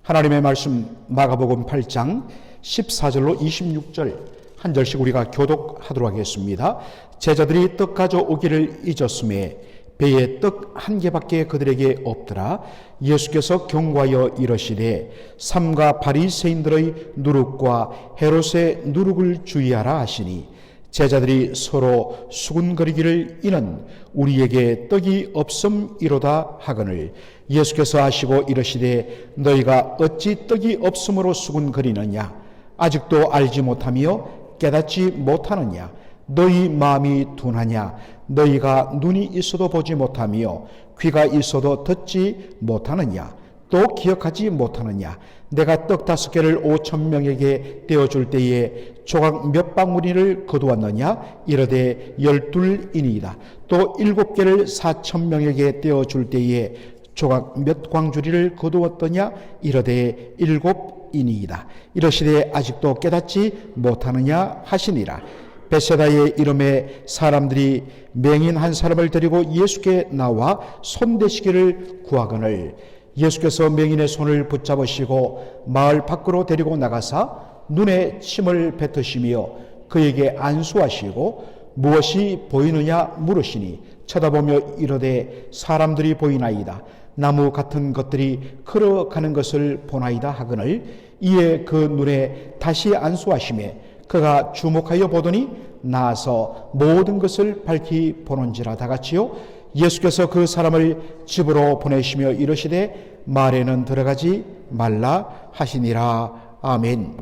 하나님의 말씀 마가복음 8장 14절로 26절 한 절씩 우리가 교독하도록 하겠습니다. 제자들이 떡 가져오기를 잊었음에 배에 떡 한 개밖에 그들에게 없더라. 예수께서 경고하여 이르시되 삼가 바리새인들의 누룩과 헤롯의 누룩을 주의하라 하시니 제자들이 서로 수군거리기를 이는 우리에게 떡이 없음이로다 하거늘 예수께서 하시고 이르시되 너희가 어찌 떡이 없음으로 수군거리느냐 아직도 알지 못하며 깨닫지 못하느냐 너희 마음이 둔하냐 너희가 눈이 있어도 보지 못하며 귀가 있어도 듣지 못하느냐 또 기억하지 못하느냐 내가 떡 5개를 5,000명에게 떼어줄 때에 조각 몇 방울이를 거두었느냐 이르되 12이니이다 또 7개를 4,000명에게 떼어줄 때에 조각 몇 광주리를 거두었더냐 이르되 7이니이다 이르시되 아직도 깨닫지 못하느냐 하시니라. 베세다의 이름에 사람들이 맹인 한 사람을 데리고 예수께 나와 손대시기를 구하거늘 예수께서 맹인의 손을 붙잡으시고 마을 밖으로 데리고 나가사 눈에 침을 뱉으시며 그에게 안수하시고 무엇이 보이느냐 물으시니 쳐다보며 이르되 사람들이 보이나이다 나무 같은 것들이 걸어가는 것을 보나이다 하거늘 이에 그 눈에 다시 안수하시매 그가 주목하여 보더니 나아서 모든 것을 밝히 보는지라. 다같이요 예수께서 그 사람을 집으로 보내시며 이르시되 말에는 들어가지 말라 하시니라. 아멘.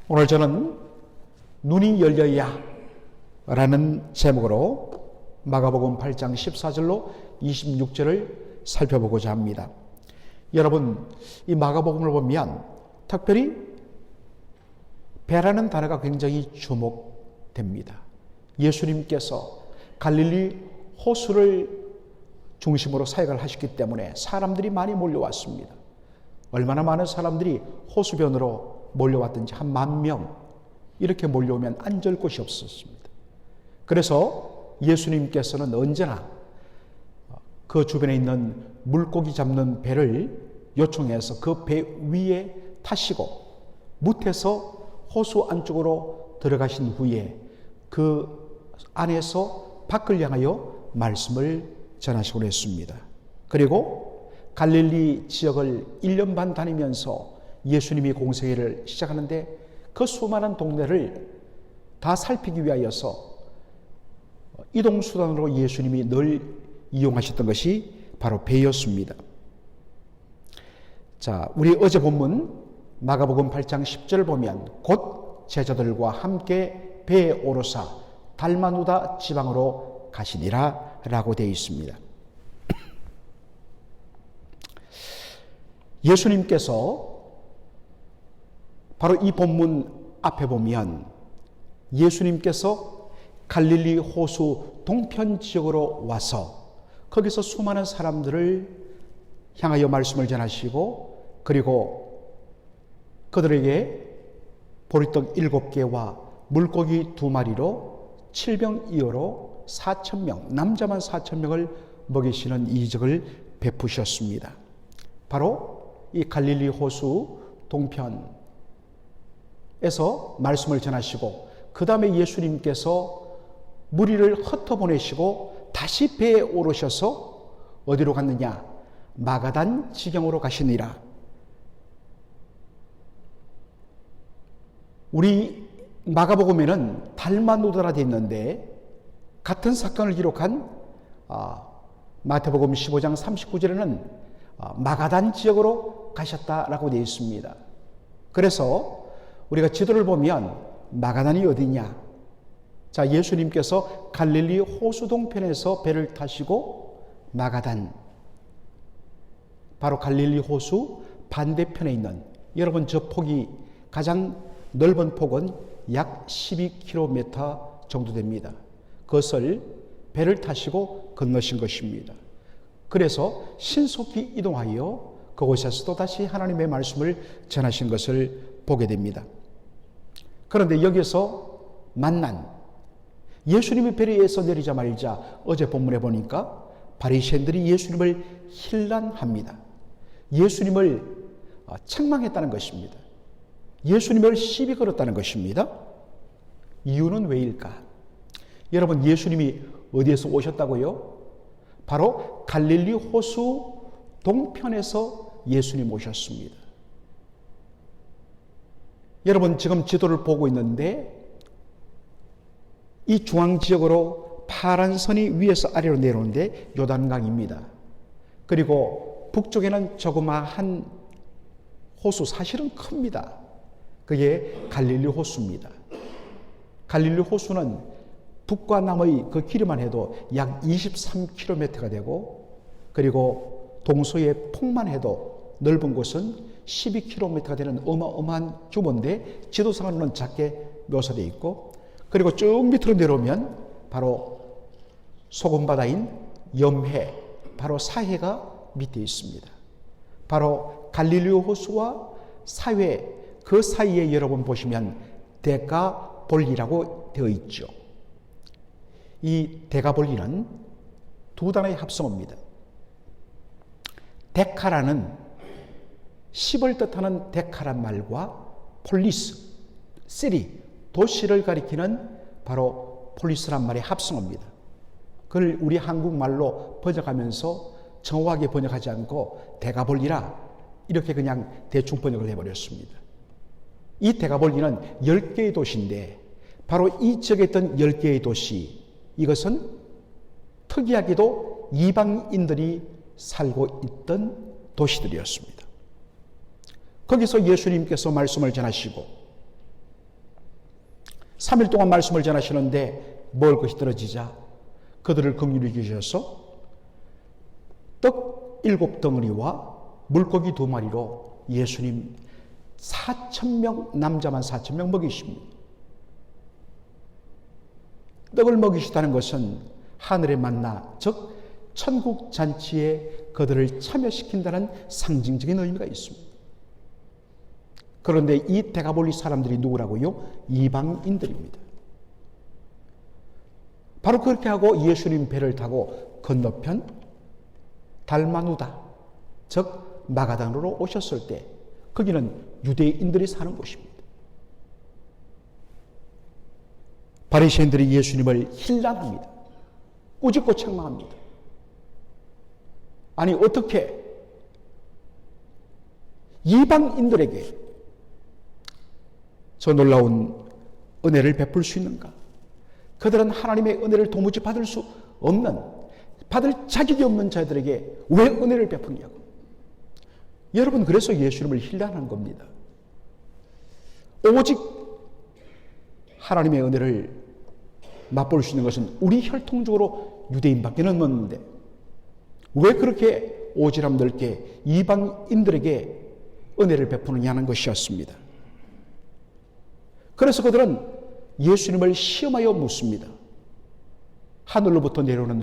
오늘 저는 눈이 열려야 라는 제목으로 마가복음 8장 14절로 26절을 살펴보고자 합니다. 여러분, 이 마가복음을 보면 특별히 배라는 단어가 굉장히 주목됩니다. 예수님께서 갈릴리 호수를 중심으로 사역을 하셨기 때문에 사람들이 많이 몰려왔습니다. 얼마나 많은 사람들이 호수변으로 몰려왔든지 한 10,000명 이렇게 몰려오면 앉을 곳이 없었습니다. 그래서 예수님께서는 언제나 그 주변에 있는 물고기 잡는 배를 요청해서 그 배 위에 타시고 무태서 호수 안쪽으로 들어가신 후에 그 안에서 밖을 향하여 말씀을 전하시고 했습니다. 그리고 갈릴리 지역을 1년 반 다니면서 예수님이 공생애를 시작하는데 그 수많은 동네를 다 살피기 위하여서 이동수단으로 예수님이 늘 이용하셨던 것이 바로 배였습니다. 자, 우리 어제 본문 마가복음 8장 10절을 보면 곧 제자들과 함께 배에 오르사 달마누다 지방으로 가시니라 라고 되어 있습니다. 예수님께서 바로 이 본문 앞에 보면 예수님께서 갈릴리 호수 동편 지역으로 와서 거기서 수많은 사람들을 향하여 말씀을 전하시고 그리고 그들에게 보리떡 7개와 물고기 2마리로 7병2호로 4,000명, 남자만 4,000명을 먹이시는 이적을 베푸셨습니다. 바로 이 갈릴리 호수 동편에서 말씀을 전하시고 그 다음에 예수님께서 무리를 흩어보내시고 다시 배에 오르셔서 어디로 갔느냐? 마가단 지경으로 가시니라. 우리 마가복음에는 달마누다라 되어 있는데 같은 사건을 기록한 마태복음 15장 39절에는 마가단 지역으로 가셨다라고 되어 있습니다. 그래서 우리가 지도를 보면 마가단이 어디냐? 자, 예수님께서 갈릴리 호수 동편에서 배를 타시고 마가단, 바로 갈릴리 호수 반대편에 있는, 여러분 저 폭이 가장 넓은 폭은 약 12km 정도 됩니다. 그것을 배를 타시고 건너신 것입니다. 그래서 신속히 이동하여 그곳에서 또다시 하나님의 말씀을 전하신 것을 보게 됩니다. 그런데 여기서 만난 예수님이 배에서 내리자마자 어제 본문에 보니까 바리새인들이 예수님을 힐난합니다. 예수님을 책망했다는 것입니다. 예수님을 시비 걸었다는 것입니다. 이유는 왜일까? 여러분, 예수님이 어디에서 오셨다고요? 바로 갈릴리 호수 동편에서 예수님 오셨습니다. 여러분, 지금 지도를 보고 있는데 이 중앙 지역으로 파란 선이 위에서 아래로 내려오는데 요단강입니다. 그리고 북쪽에는 조그마한 호수, 사실은 큽니다. 그게 갈릴리 호수입니다. 갈릴리 호수는 북과 남의 그 길이만 해도 약 23km가 되고, 그리고 동서의 폭만 해도 넓은 곳은 12km가 되는 어마어마한 규모인데 지도상으로는 작게 묘사되어 있고, 그리고 쭉 밑으로 내려오면 바로 소금바다인 염해, 바로 사해가 밑에 있습니다. 바로 갈릴리 호수와 사해 그 사이에 여러분 보시면 데가볼리라고 되어 있죠. 이 데가볼리는 두 단어의 합성어입니다. 데카라는 10을 뜻하는 데카란 말과 폴리스, 시리, 도시를 가리키는 바로 폴리스란 말의 합성어입니다. 그걸 우리 한국말로 번역하면서 정확하게 번역하지 않고 데가볼리라 이렇게 그냥 대충 번역을 해버렸습니다. 이 데가볼리는 10개의 도시인데 바로 이 지역에 있던 10개의 도시, 이것은 특이하게도 이방인들이 살고 있던 도시들이었습니다. 거기서 예수님께서 말씀을 전하시고 3일 동안 말씀을 전하시는데 먹을 것이 떨어지자 그들을 긍휼히 여기셔서 떡 7덩어리와 물고기 2마리로 예수님 4,000명, 남자만 4,000명 먹이십니다. 떡을 먹이시다는 것은 하늘의 만나, 즉 천국 잔치에 그들을 참여시킨다는 상징적인 의미가 있습니다. 그런데 이 데가볼리 사람들이 누구라고요? 이방인들입니다. 바로 그렇게 하고 예수님 배를 타고 건너편 달마누다, 즉 마가단으로 오셨을 때 거기는 유대인들이 사는 곳입니다. 바리새인들이 예수님을 힐난합니다. 꾸짖고 책망합니다. 아니, 어떻게 이방인들에게 저 놀라운 은혜를 베풀 수 있는가? 그들은 하나님의 은혜를 도무지 받을 수 없는, 받을 자격이 없는 자들에게 왜 은혜를 베푸냐고. 여러분, 그래서 예수님을 힐난한 겁니다. 오직 하나님의 은혜를 맛볼 수 있는 것은 우리 혈통적으로 유대인밖에 없는데 왜 그렇게 오지랖 넓게 이방인들에게 은혜를 베푸느냐는 것이었습니다. 그래서 그들은 예수님을 시험하여 묻습니다. 하늘로부터 내려오는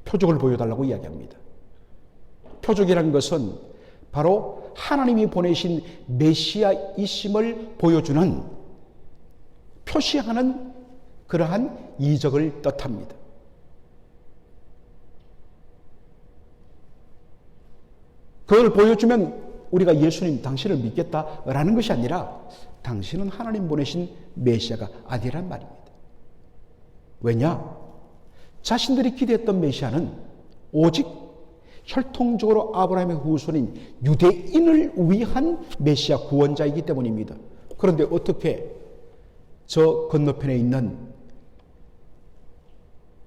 표적을 보여달라고 이야기합니다. 표적이라는 것은 바로 하나님이 보내신 메시아이심을 보여주는, 표시하는 그러한 이적을 뜻합니다. 그걸 보여주면 우리가 예수님 당신을 믿겠다라는 것이 아니라 당신은 하나님 보내신 메시아가 아니란 말입니다. 왜냐? 자신들이 기대했던 메시아는 오직 혈통적으로 아브라함의 후손인 유대인을 위한 메시아 구원자이기 때문입니다. 그런데 어떻게 저 건너편에 있는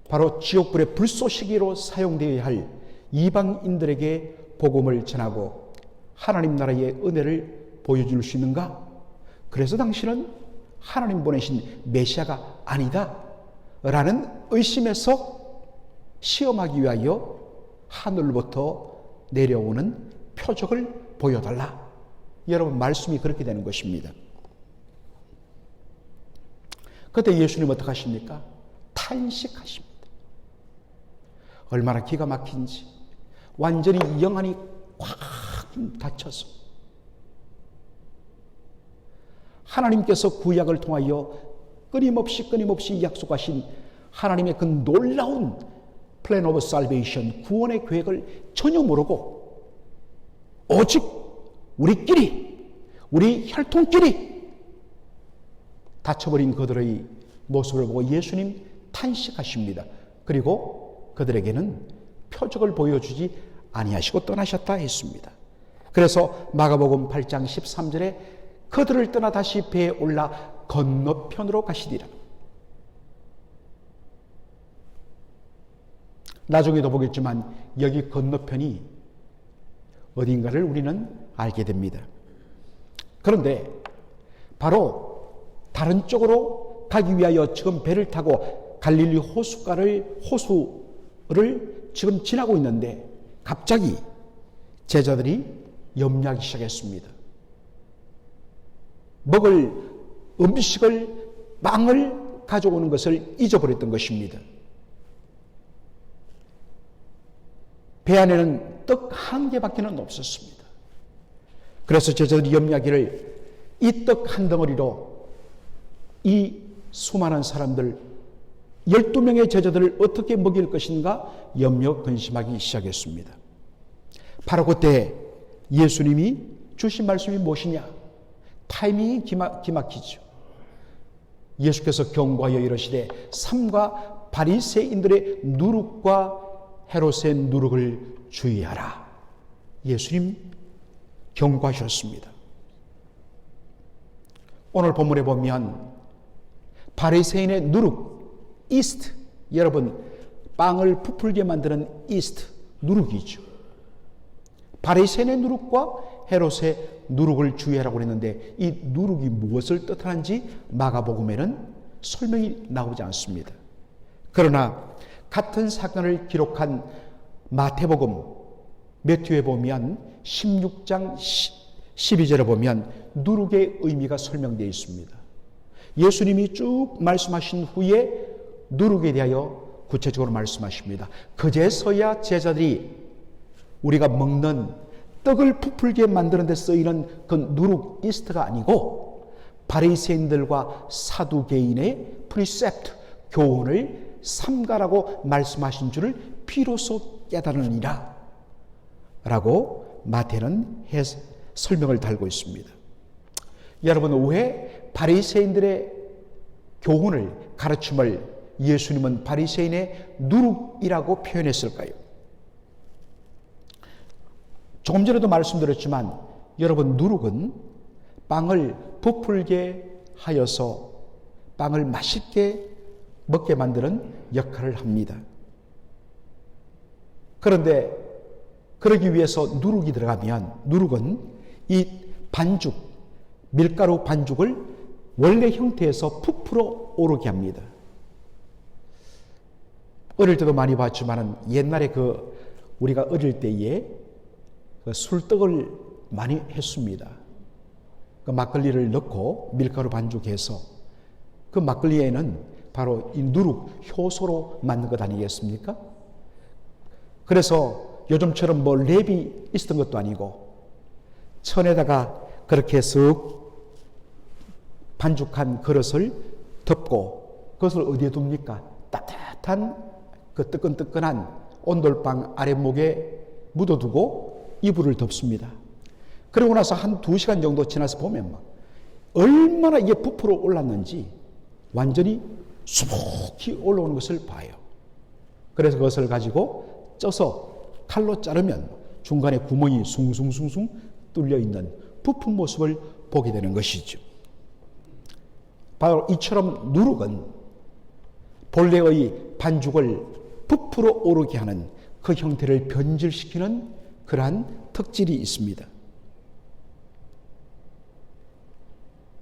바로 지옥불의 불쏘시개로 사용되어야 할 이방인들에게 복음을 전하고 하나님 나라의 은혜를 보여줄 수 있는가? 그래서 당신은 하나님 보내신 메시아가 아니다 라는 의심에서 시험하기 위하여 하늘로부터 내려오는 표적을 보여달라. 여러분, 말씀이 그렇게 되는 것입니다. 그때 예수님 어떻게 하십니까? 탄식하십니다. 얼마나 기가 막힌지 완전히 영안이 꽉 닫혀서 하나님께서 구약을 통하여 끊임없이 약속하신 하나님의 그 놀라운 plan of salvation, 구원의 계획을 전혀 모르고 오직 우리끼리, 우리 혈통끼리 다쳐버린 그들의 모습을 보고 예수님 탄식하십니다. 그리고 그들에게는 표적을 보여주지 아니하시고 떠나셨다 했습니다. 그래서 마가복음 8장 13절에 그들을 떠나 다시 배에 올라 건너편으로 가시리라. 나중에도 보겠지만 여기 건너편이 어딘가를 우리는 알게 됩니다. 그런데 바로 다른 쪽으로 가기 위하여 지금 배를 타고 갈릴리 호수를 지금 지나고 있는데 갑자기 제자들이 염려하기 시작했습니다. 먹을 음식을, 빵을 가져오는 것을 잊어버렸던 것입니다. 배 안에는 떡 한 개밖에는 없었습니다. 그래서 제자들이 염려하기를 이 떡 한 덩어리로 이 수많은 사람들 12명의 제자들을 어떻게 먹일 것인가 염려 근심하기 시작했습니다. 바로 그때 예수님이 주신 말씀이 무엇이냐? 타이밍이 기막히죠. 예수께서 경고하여 이르시되 삼가 바리새인들의 누룩과 헤롯의 누룩을 주의하라. 예수님 경고하셨습니다. 오늘 본문에 보면 바리새인의 누룩, 이스트, 여러분 빵을 부풀게 만드는 이스트, 누룩이죠. 바리새인의 누룩과 헤롯의 누룩을 주의하라고 했는데 이 누룩이 무엇을 뜻하는지 마가복음에는 설명이 나오지 않습니다. 그러나 같은 사건을 기록한 마태복음, 매튜에 보면 16장 12절에 보면 누룩의 의미가 설명되어 있습니다. 예수님이 쭉 말씀하신 후에 누룩에 대하여 구체적으로 말씀하십니다. 그제서야 제자들이 우리가 먹는 떡을 부풀게 만드는 데 쓰이는 그 누룩 이스트가 아니고 바리새인들과 사두개인의 프리셉트, 교훈을 삼가라고 말씀하신 줄을 비로소 깨달으니라 라고 마태는 설명을 달고 있습니다. 여러분, 왜 바리새인들의 교훈을, 가르침을 예수님은 바리새인의 누룩이라고 표현했을까요? 조금 전에도 말씀드렸지만 여러분, 누룩은 빵을 부풀게 하여서 빵을 맛있게 먹게 만드는 역할을 합니다. 그런데 그러기 위해서 누룩이 들어가면 누룩은 이 반죽, 밀가루 반죽을 원래 형태에서 부풀어 오르게 합니다. 어릴 때도 많이 봤지만 옛날에 우리가 어릴 때에 술떡을 많이 했습니다. 그 막걸리를 넣고 밀가루 반죽해서 그 막걸리에는 바로 이 누룩, 효소로 만든 것 아니겠습니까? 그래서 요즘처럼 뭐 랩이 있었던 것도 아니고 천에다가 그렇게 쓱 반죽한 그릇을 덮고 그것을 어디에 둡니까? 따뜻한 그 뜨끈뜨끈한 온돌방 아랫목에 묻어두고 이불을 덮습니다. 그러고 나서 한 2시간 정도 지나서 보면 얼마나 이게 부풀어 올랐는지 완전히 수북히 올라오는 것을 봐요. 그래서 그것을 가지고 쪄서 칼로 자르면 중간에 구멍이 숭숭숭숭 뚫려 있는 부푼 모습을 보게 되는 것이죠. 바로 이처럼 누룩은 본래의 반죽을 부풀어 오르게 하는 그 형태를 변질시키는 그러한 특질이 있습니다.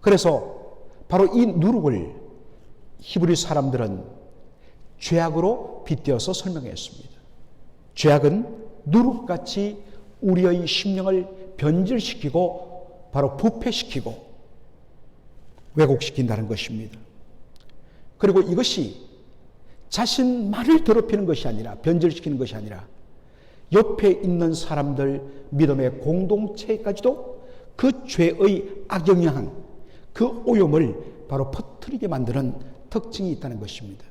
그래서 바로 이 누룩을 히브리 사람들은 죄악으로 빗대어서 설명했습니다. 죄악은 누룩같이 우리의 심령을 변질시키고 바로 부패시키고 왜곡시킨다는 것입니다. 그리고 이것이 자신만을 더럽히는 것이 아니라, 변질시키는 것이 아니라 옆에 있는 사람들 믿음의 공동체까지도 그 죄의 악영향, 그 오염을 바로 퍼뜨리게 만드는 특징이 있다는 것입니다.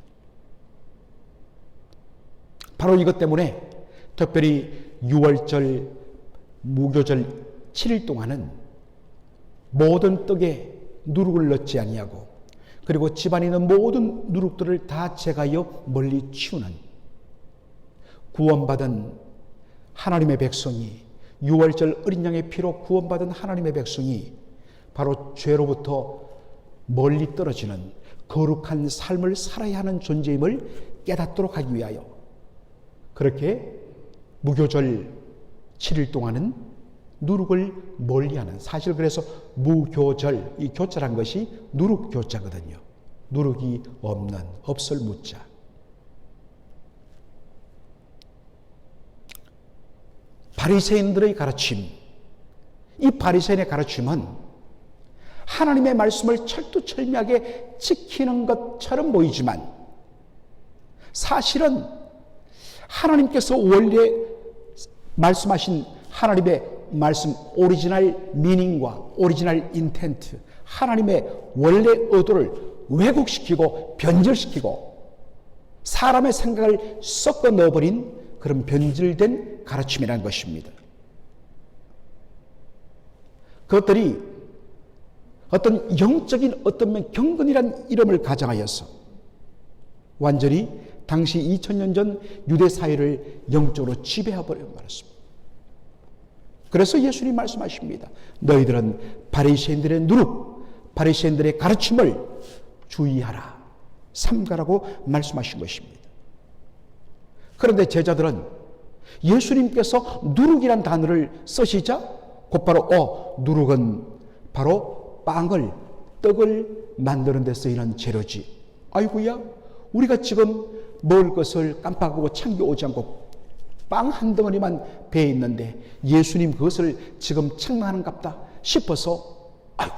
바로 이것 때문에 특별히 6월절 무교절 7일 동안은 모든 떡에 누룩을 넣지 아니하고 그리고 집안에 있는 모든 누룩들을 다 제거하여 멀리 치우는 구원받은 하나님의 백성이 6월절 어린 양의 피로 구원받은 하나님의 백성이 바로 죄로부터 멀리 떨어지는 거룩한 삶을 살아야 하는 존재임을 깨닫도록 하기 위하여 그렇게 무교절 7일 동안은 누룩을 멀리하는, 사실 그래서 무교절, 이 교자란 것이 누룩교자거든요. 누룩이 없는, 없을 무자. 바리새인들의 가르침, 이 바리새인의 가르침은 하나님의 말씀을 철두철미하게 지키는 것처럼 보이지만 사실은 하나님께서 원래 말씀하신 하나님의 말씀 오리지널 미닝과 오리지널 인텐트, 하나님의 원래 의도를 왜곡시키고 변질시키고 사람의 생각을 섞어 넣어버린 그런 변질된 가르침이라는 것입니다. 그것들이 어떤 영적인 어떤 경건이란 이름을 가장하여서 완전히 당시 2000년 전 유대 사회를 영적으로 지배해버려 버렸습니다. 그래서 예수님 말씀하십니다. 너희들은 바리새인들의 누룩, 바리새인들의 가르침을 주의하라, 삼가라고 말씀하신 것입니다. 그런데 제자들은 예수님께서 누룩이란 단어를 쓰시자 곧바로 누룩은 바로 빵을, 떡을 만드는 데 쓰이는 재료지. 아이고야, 우리가 지금 먹을 것을 깜빡하고 챙겨오지 않고 빵 한 덩어리만 배에 있는데 예수님 그것을 지금 책망하는갑다 싶어서 아이고,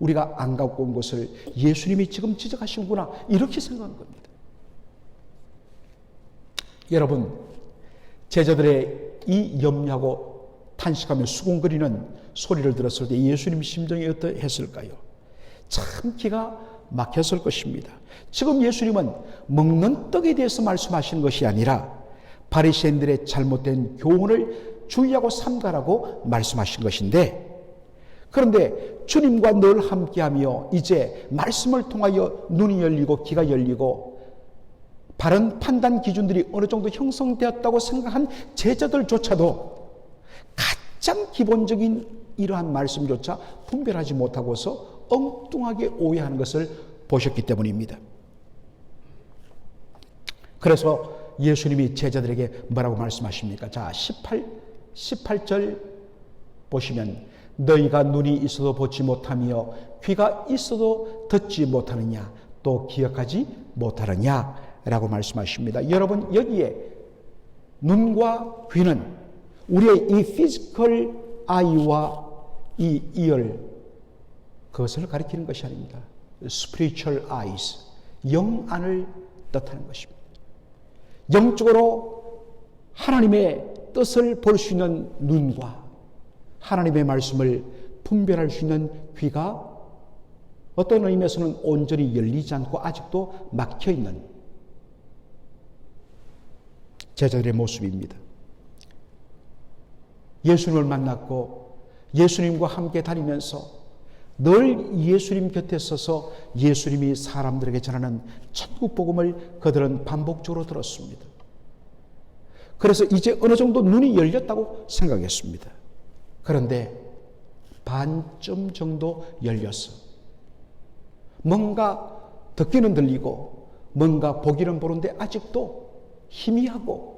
우리가 안 갖고 온 것을 예수님이 지금 지적하시는구나, 이렇게 생각한 겁니다. 여러분, 제자들의 이 염려하고 탄식하며 수군거리는 소리를 들었을 때 예수님 심정이 어떠했을까요? 참 기가 막혔을 것입니다. 지금 예수님은 먹는 떡에 대해서 말씀하시는 것이 아니라 바리새인들의 잘못된 교훈을 주의하고 삼가라고 말씀하신 것인데, 그런데 주님과 늘 함께하며 이제 말씀을 통하여 눈이 열리고 귀가 열리고 바른 판단 기준들이 어느 정도 형성되었다고 생각한 제자들조차도 가장 기본적인 이러한 말씀조차 분별하지 못하고서 엉뚱하게 오해하는 것을 보셨기 때문입니다. 그래서 예수님이 제자들에게 뭐라고 말씀하십니까? 자, 18절 보시면 너희가 눈이 있어도 보지 못하며 귀가 있어도 듣지 못하느냐, 또 기억하지 못하느냐 라고 말씀하십니다. 여러분, 여기에 눈과 귀는 우리의 이 피지컬 아이와 이 이열, 그것을 가리키는 것이 아닙니다. spiritual eyes, 영안을 뜻하는 것입니다. 영적으로 하나님의 뜻을 볼 수 있는 눈과 하나님의 말씀을 분별할 수 있는 귀가 어떤 의미에서는 온전히 열리지 않고 아직도 막혀있는 제자들의 모습입니다. 예수님을 만났고 예수님과 함께 다니면서 늘 예수님 곁에 서서 예수님이 사람들에게 전하는 천국 복음을 그들은 반복적으로 들었습니다. 그래서 이제 어느 정도 눈이 열렸다고 생각했습니다. 그런데 반쯤 정도 열렸어. 뭔가 듣기는 들리고 뭔가 보기는 보는데 아직도 희미하고,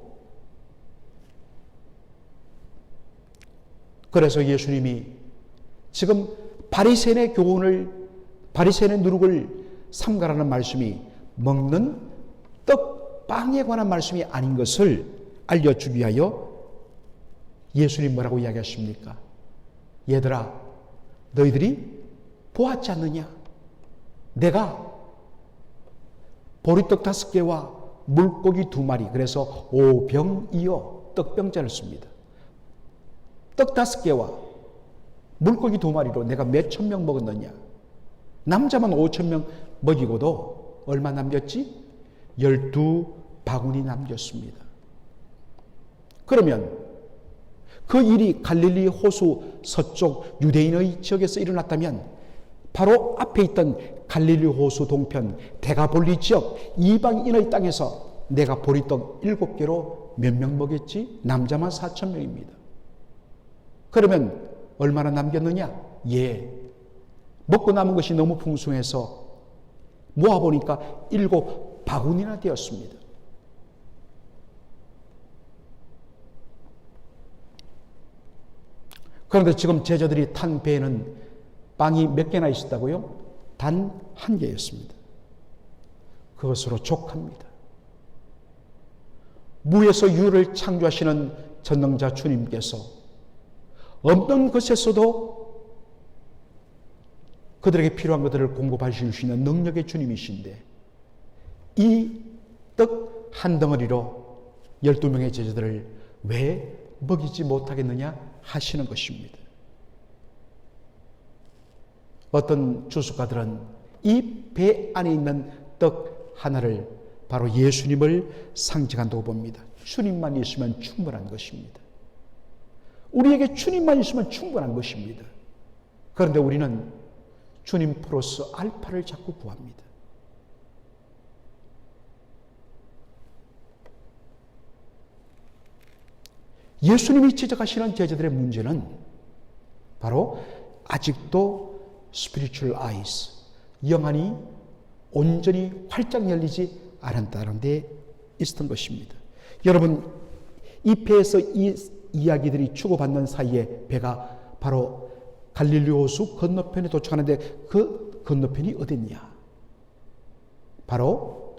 그래서 예수님이 지금 바리새인의 교훈을, 바리새인의 누룩을 삼가라는 말씀이 먹는 떡, 빵에 관한 말씀이 아닌 것을 알려주기 위하여 예수님 뭐라고 이야기하십니까? 얘들아, 너희들이 보았지 않느냐? 내가 보리떡 5개와 물고기 2마리, 그래서 5병이어 떡병자를 씁니다. 떡 5개와 물고기 2마리로 내가 몇 천 명 먹었느냐? 남자만 5천 명 먹이고도 얼마 남겼지? 12바구니 남겼습니다. 그러면 그 일이 갈릴리 호수 서쪽 유대인의 지역에서 일어났다면 바로 앞에 있던 갈릴리 호수 동편 데가볼리 지역 이방인의 땅에서 내가 보리떡 7개로 몇 명 먹였지? 남자만 4,000명입니다. 그러면 얼마나 남겼느냐? 먹고 남은 것이 너무 풍성해서 모아보니까 7바구니나 되었습니다. 그런데 지금 제자들이 탄 배에는 빵이 몇 개나 있었다고요? 단 1개였습니다. 그것으로 족합니다. 무에서 유를 창조하시는 전능자 주님께서 없는 것에서도 그들에게 필요한 것들을 공급하실 수 있는 능력의 주님이신데 이 떡 한 덩어리로 12명의 제자들을 왜 먹이지 못하겠느냐 하시는 것입니다. 어떤 주석가들은 이 배 안에 있는 떡 하나를 바로 예수님을 상징한다고 봅니다. 주님만 있으면 충분한 것입니다. 우리에게 주님만 있으면 충분한 것입니다. 그런데 우리는 주님 플러스 알파를 자꾸 구합니다. 예수님이 지적하시는 제자들의 문제는 바로 아직도 spiritual eyes, 영안이 온전히 활짝 열리지 않았다는 데 있었던 것입니다. 여러분, 이 배에서 이 이야기들이 주고받는 사이에 배가 바로 갈릴리 호수 건너편에 도착하는데 그 건너편이 어딨냐? 바로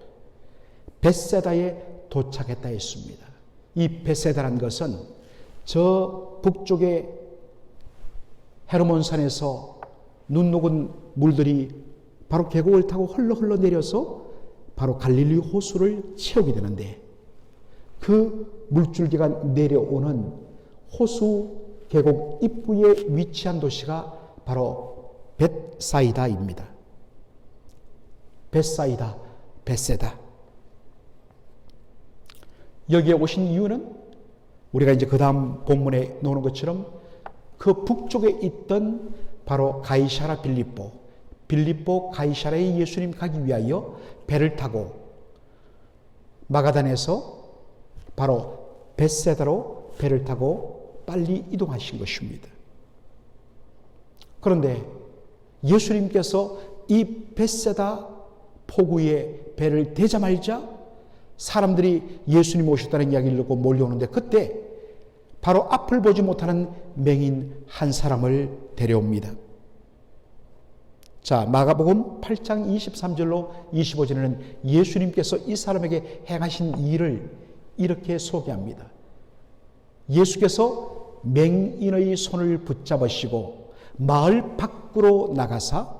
벳세다에 도착했다 했습니다. 이 벳세다라는 것은 저 북쪽의 헤르몬산에서 눈 녹은 물들이 바로 계곡을 타고 흘러 내려서 바로 갈릴리 호수를 채우게 되는데 그 물줄기가 내려오는 호수 계곡 입구에 위치한 도시가 바로 벳사이다입니다. 벳사이다, 벳세다. 여기에 오신 이유는 우리가 이제 그 다음 본문에 나오는 것처럼 그 북쪽에 있던 바로 가이사라 빌립보 가이사라에 예수님 가기 위하여 배를 타고 마가단에서 바로 벳세다로 배를 타고 빨리 이동하신 것입니다. 그런데 예수님께서 이 벳세다 포구에 배를 대자마자 사람들이 예수님 오셨다는 이야기를 듣고 몰려오는데 그때 바로 앞을 보지 못하는 맹인 한 사람을 데려옵니다. 자, 마가복음 8장 23절로 25절에는 예수님께서 이 사람에게 행하신 일을 이렇게 소개합니다. 예수께서 맹인의 손을 붙잡으시고 마을 밖으로 나가사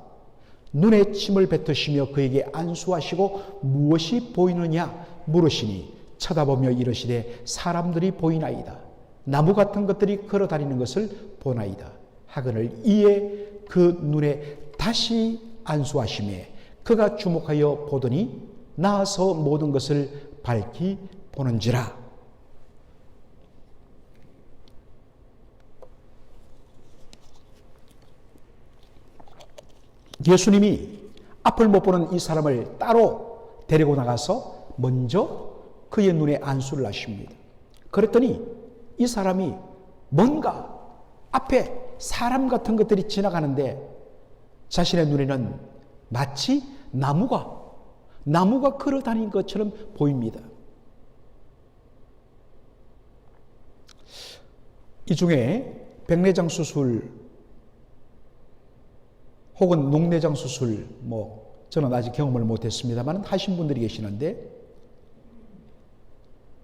눈에 침을 뱉으시며 그에게 안수하시고 무엇이 보이느냐 물으시니 쳐다보며 이르시되 사람들이 보이나이다. 나무 같은 것들이 걸어다니는 것을 보나이다. 하거늘 이에 그 눈에 다시 안수하시매 그가 주목하여 보더니 나아서 모든 것을 밝히 보는지라. 예수님이 앞을 못 보는 이 사람을 따로 데리고 나가서 먼저 그의 눈에 안수를 하십니다. 그랬더니 이 사람이 뭔가 앞에 사람 같은 것들이 지나가는데 자신의 눈에는 마치 나무가 걸어다니는 것처럼 보입니다. 이 중에 백내장 수술 혹은 녹내장 수술 저는 아직 경험을 못했습니다만 하신 분들이 계시는데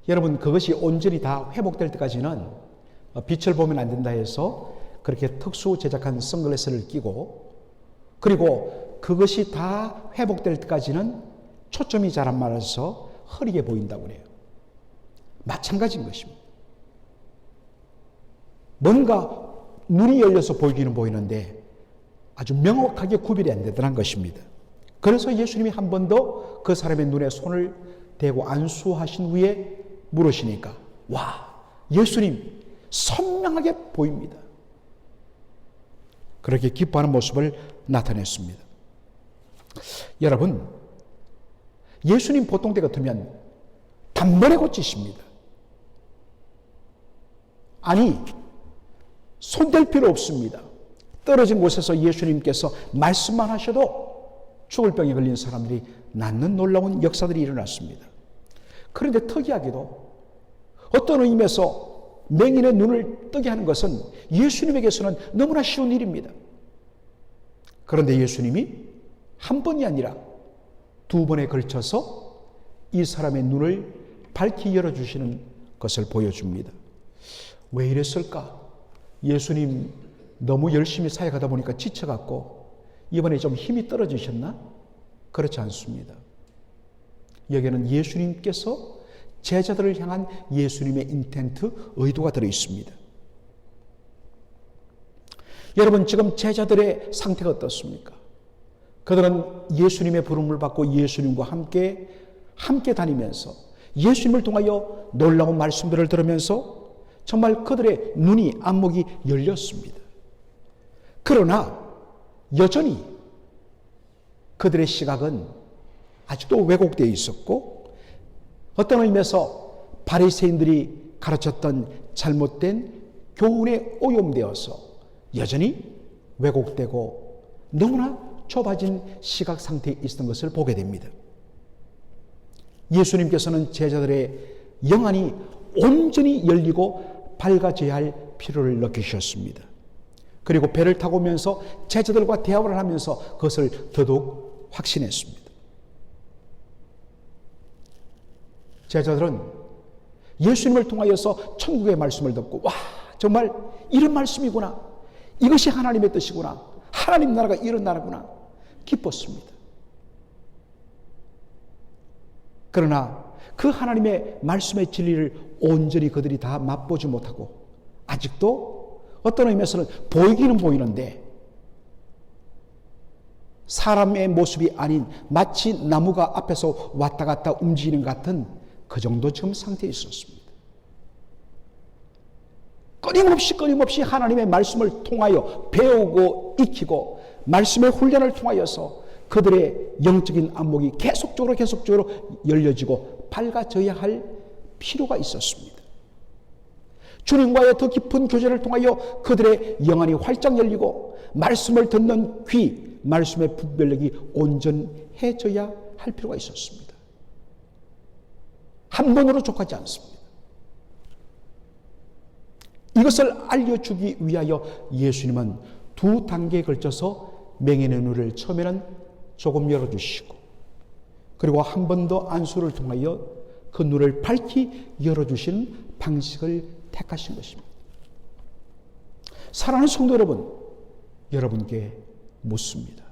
여러분 그것이 온전히 다 회복될 때까지는 빛을 보면 안 된다 해서 그렇게 특수 제작한 선글라스를 끼고 그리고 그것이 다 회복될 때까지는 초점이 잘 안 맞아서 흐리게 보인다고 그래요. 마찬가지인 것입니다. 뭔가 눈이 열려서 보이기는 보이는데 아주 명확하게 구별이 안 되더란 것입니다. 그래서 예수님이 한 번 더 그 사람의 눈에 손을 대고 안수하신 후에 물으시니까 와, 예수님 선명하게 보입니다. 그렇게 기뻐하는 모습을 나타냈습니다. 여러분, 예수님 보통 때 같으면 단번에 고치십니다. 아니, 손댈 필요 없습니다. 떨어진 곳에서 예수님께서 말씀만 하셔도 죽을 병에 걸린 사람들이 낫는 놀라운 역사들이 일어났습니다. 그런데 특이하게도 어떤 의미에서 맹인의 눈을 뜨게 하는 것은 예수님에게서는 너무나 쉬운 일입니다. 그런데 예수님이 한 번이 아니라 두 번에 걸쳐서 이 사람의 눈을 밝히 열어주시는 것을 보여줍니다. 왜 이랬을까? 예수님 너무 열심히 사역하다 보니까 지쳐갖고 이번에 좀 힘이 떨어지셨나? 그렇지 않습니다. 여기에는 예수님께서 제자들을 향한 예수님의 인텐트, 의도가 들어있습니다. 여러분, 지금 제자들의 상태가 어떻습니까? 그들은 예수님의 부름을 받고 예수님과 함께 다니면서 예수님을 통하여 놀라운 말씀들을 들으면서 정말 그들의 눈이, 안목이 열렸습니다. 그러나 여전히 그들의 시각은 아직도 왜곡되어 있었고, 어떤 의미에서 바리새인들이 가르쳤던 잘못된 교훈에 오염되어서 여전히 왜곡되고 너무나 좁아진 시각 상태에 있었던 것을 보게 됩니다. 예수님께서는 제자들의 영안이 온전히 열리고 밝아져야 할 필요를 느끼셨습니다. 그리고 배를 타고 오면서 제자들과 대화를 하면서 그것을 더더욱 확신했습니다. 제자들은 예수님을 통하여서 천국의 말씀을 듣고, 와, 정말 이런 말씀이구나. 이것이 하나님의 뜻이구나. 하나님 나라가 이런 나라구나. 기뻤습니다. 그러나 그 하나님의 말씀의 진리를 온전히 그들이 다 맛보지 못하고 아직도 어떤 의미에서는 보이기는 보이는데 사람의 모습이 아닌 마치 나무가 앞에서 왔다 갔다 움직이는 것 같은 그 정도 지금 상태에 있었습니다. 끊임없이 하나님의 말씀을 통하여 배우고 익히고 말씀의 훈련을 통하여서 그들의 영적인 안목이 계속적으로 열려지고 밝아져야 할 필요가 있었습니다. 주님과의 더 깊은 교제를 통하여 그들의 영안이 활짝 열리고 말씀을 듣는 귀, 말씀의 분별력이 온전해져야 할 필요가 있었습니다. 한 번으로 족하지 않습니다. 이것을 알려주기 위하여 예수님은 두 단계에 걸쳐서 맹인의 눈을 처음에는 조금 열어주시고 그리고 한 번 더 안수를 통하여 그 눈을 밝히 열어주시는 방식을 택하신 것입니다. 사랑하는 성도 여러분, 여러분께 묻습니다.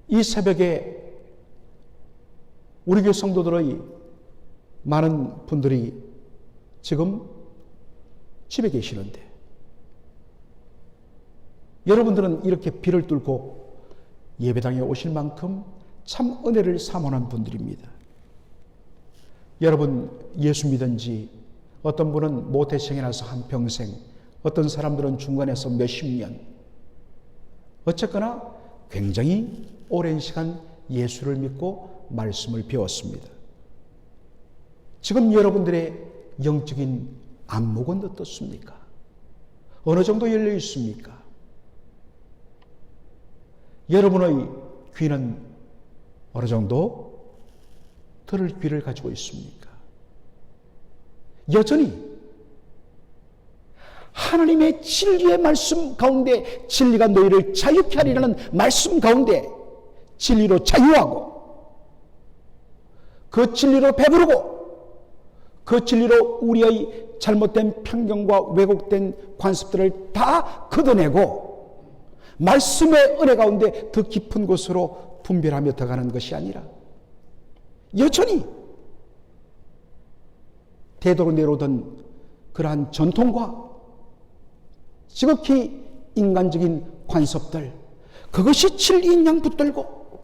이 새벽에 우리 교회 성도들의 많은 분들이 지금 집에 계시는데 여러분들은 이렇게 비를 뚫고 예배당에 오실 만큼 참 은혜를 사모하는 분들입니다. 여러분 예수 믿은 지 어떤 분은 모태생에 나서 한평생, 어떤 사람들은 중간에서 몇십 년, 어쨌거나 굉장히 오랜 시간 예수를 믿고 말씀을 배웠습니다. 지금 여러분들의 영적인 안목은 어떻습니까? 어느 정도 열려 있습니까? 여러분의 귀는 어느 정도 들을 귀를 가지고 있습니까? 여전히 하나님의 진리의 말씀 가운데 진리가 너희를 자유케 하리라는 말씀 가운데 진리로 자유하고 그 진리로 배부르고 그 진리로 우리의 잘못된 편견과 왜곡된 관습들을 다 걷어내고 말씀의 은혜 가운데 더 깊은 곳으로 분별하며 들어가는 것이 아니라 여전히 대도로 내려오던 그러한 전통과 지극히 인간적인 관습들, 그것이 진리인 양 붙들고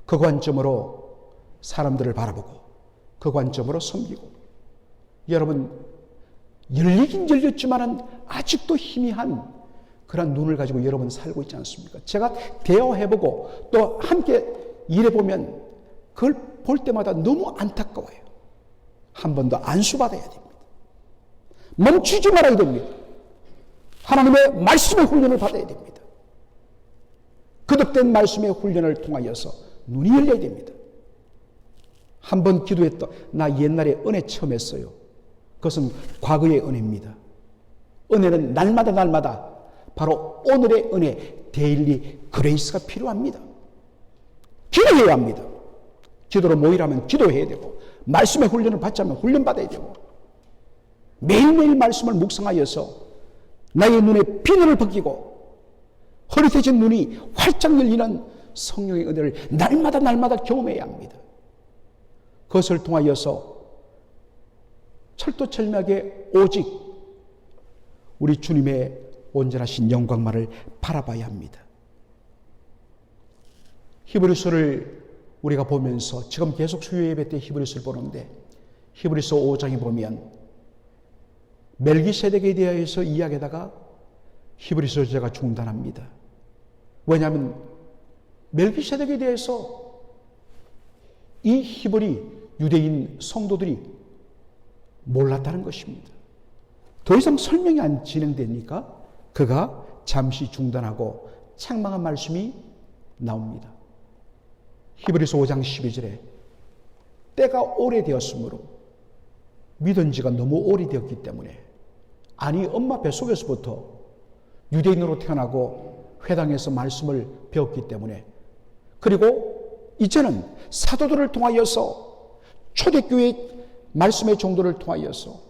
그 관점으로 사람들을 바라보고 그 관점으로 섬기고 여러분, 열리긴 열렸지만은 아직도 희미한 그런 눈을 가지고 여러분 살고 있지 않습니까? 제가 대화해보고 또 함께 일해보면 그걸 볼 때마다 너무 안타까워요. 한 번 더 안수받아야 됩니다. 멈추지 말아야 됩니다. 하나님의 말씀의 훈련을 받아야 됩니다. 거듭된 말씀의 훈련을 통하여서 눈이 열려야 됩니다. 한 번 기도했다. 나 옛날에 은혜 처음 했어요. 그것은 과거의 은혜입니다. 은혜는 날마다 바로 오늘의 은혜, 데일리 그레이스가 필요합니다. 기도해야 합니다. 기도로 모이라면 기도해야 되고, 말씀의 훈련을 받자면 훈련 받아야 되고, 매일매일 말씀을 묵상하여서 나의 눈에 비늘을 벗기고 흐릿해진 눈이 활짝 열리는 성령의 은혜를 날마다 경험해야 합니다. 그것을 통하여서 철도철미하게 오직 우리 주님의 온전하신 영광만을 바라봐야 합니다. 히브리서를 우리가 보면서 지금 계속 수요 예배 때 히브리서를 보는데, 히브리서 5장에 보면 멜기세덱에 대해서 이야기하다가 히브리서 저자가 중단합니다. 왜냐하면 멜기세덱에 대해서 이 히브리 유대인 성도들이 몰랐다는 것입니다. 더 이상 설명이 안 진행되니까 그가 잠시 중단하고 책망한 말씀이 나옵니다. 히브리서 5장 12절에 때가 오래되었으므로, 믿은 지가 너무 오래되었기 때문에, 아니 엄마 뱃속에서부터 유대인으로 태어나고 회당에서 말씀을 배웠기 때문에, 그리고 이제는 사도들을 통하여서 초대교회 말씀의 정도를 통하여서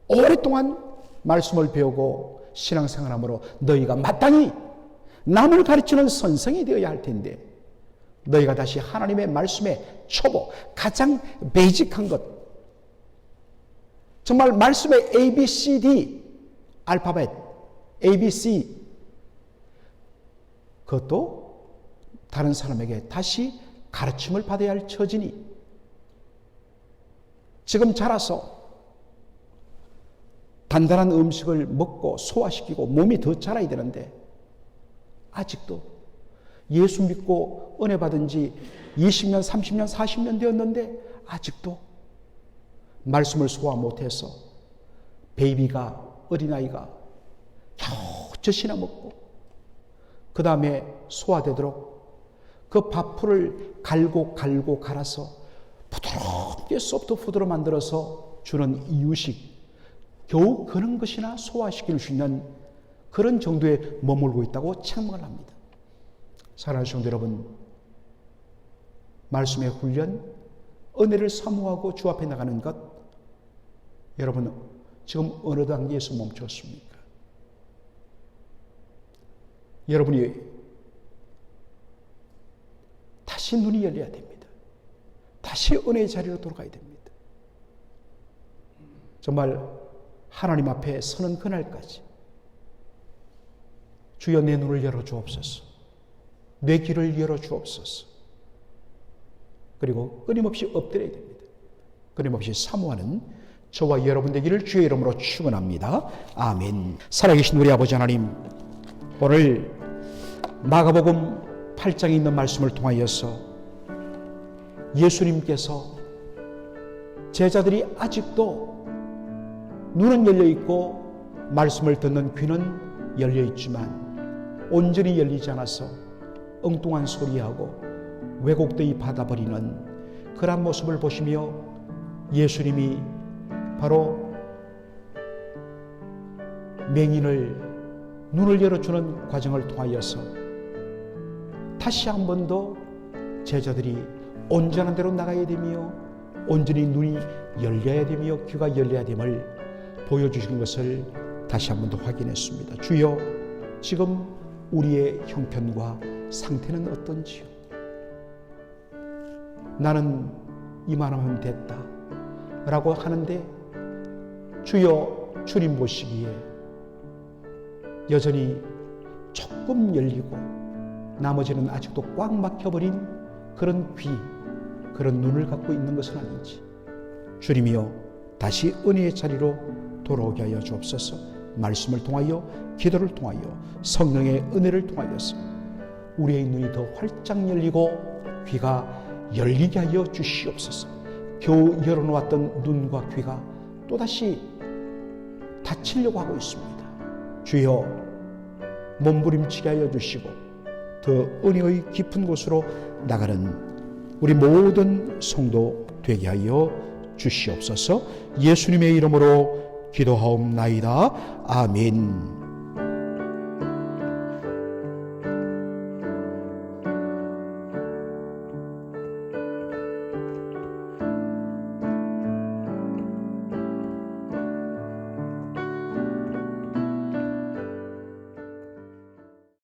오랫동안 말씀을 배우고 신앙생활함으로 너희가 마땅히 남을 가르치는 선생이 되어야 할 텐데, 너희가 다시 하나님의 말씀의 초보, 가장 베이직한 것, 정말 말씀의 ABCD 알파벳 ABC, 그것도 다른 사람에게 다시 가르침을 받아야 할 처지니, 지금 자라서 단단한 음식을 먹고 소화시키고 몸이 더 자라야 되는데, 아직도 예수 믿고 은혜 받은 지 20년, 30년, 40년 되었는데 아직도 말씀을 소화 못해서 베이비가, 어린아이가 겨우 젖이나 먹고 그 다음에 소화되도록 그 밥풀을 갈고 갈아서 부드럽게 소프트푸드로 만들어서 주는 이유식, 겨우 그런 것이나 소화시킬 수 있는 그런 정도에 머물고 있다고 책망을 합니다. 사랑하는 성도 여러분, 말씀의 훈련, 은혜를 사모하고 주 앞에 나가는 것, 여러분 지금 어느 단계에서 멈췄습니까? 여러분이 다시 눈이 열려야 됩니다. 다시 은혜의 자리로 돌아가야 됩니다. 정말 하나님 앞에 서는 그날까지 주여 내 눈을 열어주옵소서, 내 귀를 열어주옵소서. 그리고 끊임없이 엎드려야 됩니다. 끊임없이 사모하는 저와 여러분 되기를 주의 이름으로 축원합니다. 아멘. 살아계신 우리 아버지 하나님, 오늘 마가복음 8장에 있는 말씀을 통하여서 예수님께서 제자들이 아직도 눈은 열려있고 말씀을 듣는 귀는 열려있지만 온전히 열리지 않아서 엉뚱한 소리하고 왜곡되이 받아버리는 그런 모습을 보시며, 예수님이 바로 맹인을 눈을 열어주는 과정을 통하여서 다시 한 번 더 제자들이 온전한 대로 나가야 되며 온전히 눈이 열려야 되며 귀가 열려야 됨을 보여주신 것을 다시 한 번 더 확인했습니다. 주여, 지금 우리의 형편과 상태는 어떤지요? 나는 이만하면 됐다 라고 하는데, 주여, 주님 보시기에 여전히 조금 열리고 나머지는 아직도 꽉 막혀버린 그런 귀, 그런 눈을 갖고 있는 것은 아닌지, 주님이여 다시 은혜의 자리로 돌아오게 하여 주옵소서. 말씀을 통하여, 기도를 통하여, 성령의 은혜를 통하여서 우리의 눈이 더 활짝 열리고 귀가 열리게 하여 주시옵소서. 겨우 열어놓았던 눈과 귀가 또다시 닫히려고 하고 있습니다. 주여, 몸부림치게 하여 주시고 더 은혜의 깊은 곳으로 나가는 우리 모든 성도 되게 하여 주시옵소서. 예수님의 이름으로 기도하옵나이다. 아멘.